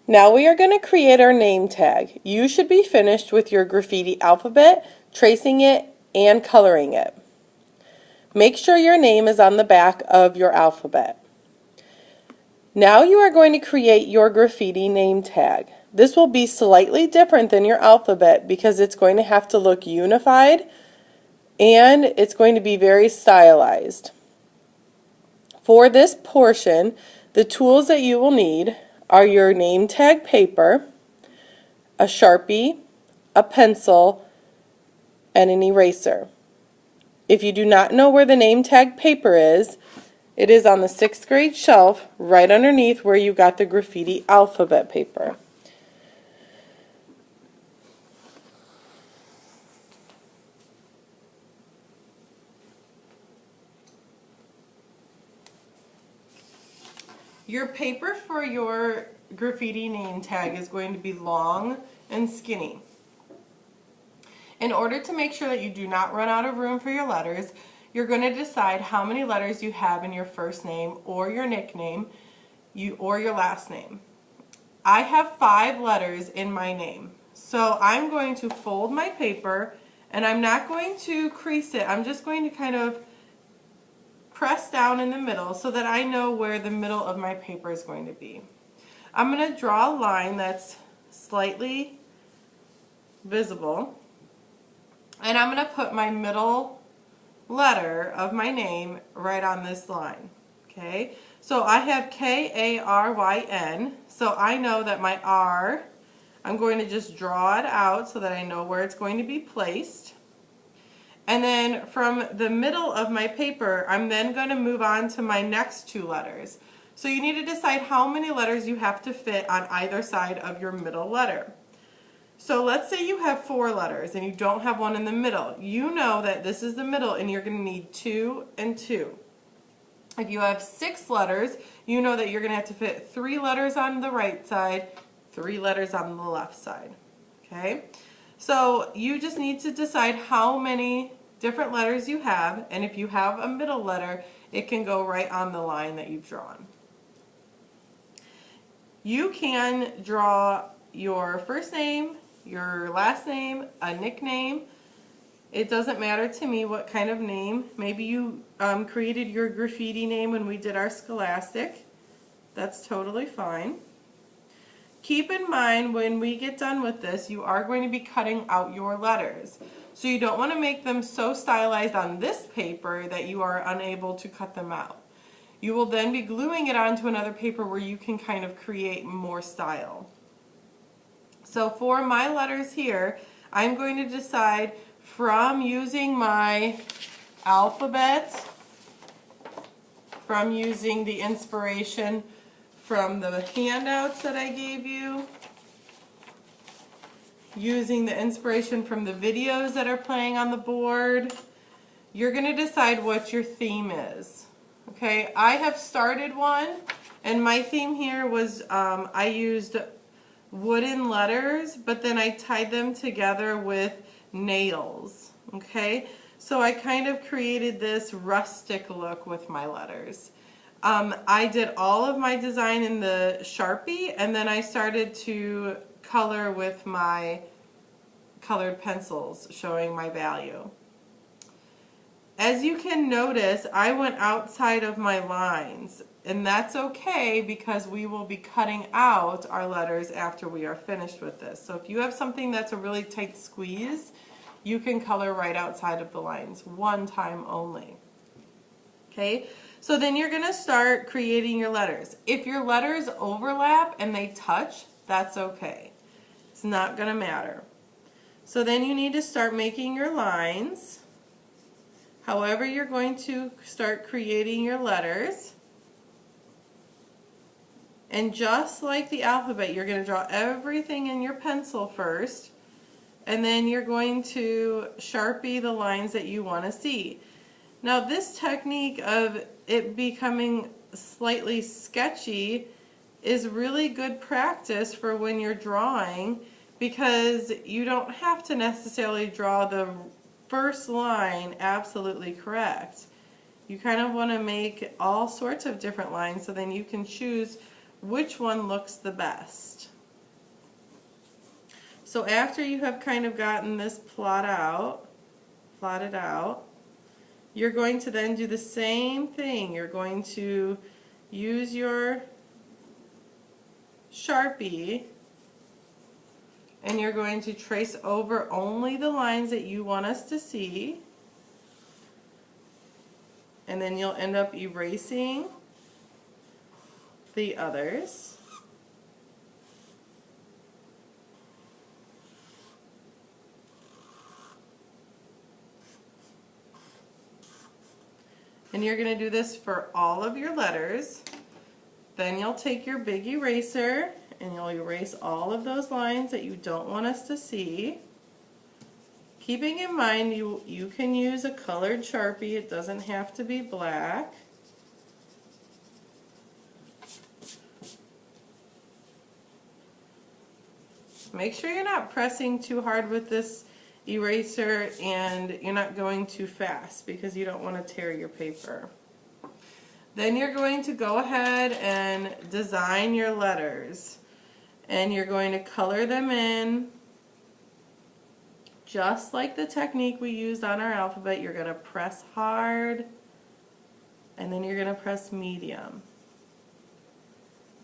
Now we are going to create our name tag. You should be finished with your graffiti alphabet, tracing it, and coloring it. Make sure your name is on the back of your alphabet. Now you are going to create your graffiti name tag. This will be slightly different than your alphabet because it's going to have to look unified and it's going to be very stylized. For this portion, the tools that you will need are your name tag paper, a Sharpie, a pencil, and an eraser. If you do not know where the name tag paper is, it is on the 6th grade shelf right underneath where you got the graffiti alphabet paper. Your paper for your graffiti name tag is going to be long and skinny. In order to make sure that you do not run out of room for your letters, you're going to decide how many letters you have in your first name or your nickname or your last name. I have 5 letters in my name. So I'm going to fold my paper and I'm not going to crease it. I'm just going to kind of press down in the middle so that I know where the middle of my paper is going to be. I'm going to draw a line that's slightly visible, and I'm going to put my middle letter of my name right on this line. Okay, so I have K-A-R-Y-N, so I know that my R, I'm going to just draw it out so that I know where it's going to be placed. And then from the middle of my paper, I'm then going to move on to my next 2 letters. So you need to decide how many letters you have to fit on either side of your middle letter. So let's say you have 4 letters and you don't have one in the middle. You know that this is the middle and you're going to need 2 and 2. If you have 6 letters, you know that you're going to have to fit 3 letters on the right side, 3 letters on the left side. Okay? So you just need to decide how many different letters you have, and if you have a middle letter, it can go right on the line that you've drawn. You can draw your first name, your last name, a nickname. It doesn't matter to me what kind of name. Maybe you created your graffiti name when we did our Scholastic. That's totally fine. Keep in mind when we get done with this, you are going to be cutting out your letters. So you don't want to make them so stylized on this paper that you are unable to cut them out. You will then be gluing it onto another paper where you can kind of create more style. So for my letters here, I'm going to decide from using my alphabet, from using the inspiration from the handouts that I gave you, using the inspiration from the videos that are playing on the board. You're going to decide what your theme is. Okay, I have started one, and my theme here was I used wooden letters, but then I tied them together with nails. Okay, so I kind of created this rustic look with my letters. I did all of my design in the Sharpie, and then I started to color with my colored pencils, showing my value. As you can notice, I went outside of my lines, and that's okay because we will be cutting out our letters after we are finished with this. So if you have something that's a really tight squeeze, you can color right outside of the lines, one time only. Okay, so then you're going to start creating your letters. If your letters overlap and they touch, that's okay. It's not going to matter. So then you need to start making your lines. However, you're going to start creating your letters. And just like the alphabet, you're going to draw everything in your pencil first, and then you're going to Sharpie the lines that you want to see. Now this technique of it becoming slightly sketchy is really good practice for when you're drawing, because you don't have to necessarily draw the first line absolutely correct. You kind of want to make all sorts of different lines so then you can choose which one looks the best. So after you have kind of gotten this plotted out, you're going to then do the same thing. You're going to use your Sharpie and you're going to trace over only the lines that you want us to see. And then you'll end up erasing the others. And you're going to do this for all of your letters. Then you'll take your big eraser and you'll erase all of those lines that you don't want us to see. Keeping in mind you can use a colored Sharpie, it doesn't have to be black. Make sure you're not pressing too hard with this eraser and you're not going too fast because you don't want to tear your paper. Then you're going to go ahead and design your letters. And you're going to color them in just like the technique we used on our alphabet. You're going to press hard and then you're going to press medium.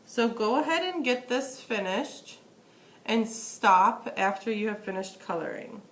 So go ahead and get this finished and stop after you have finished coloring.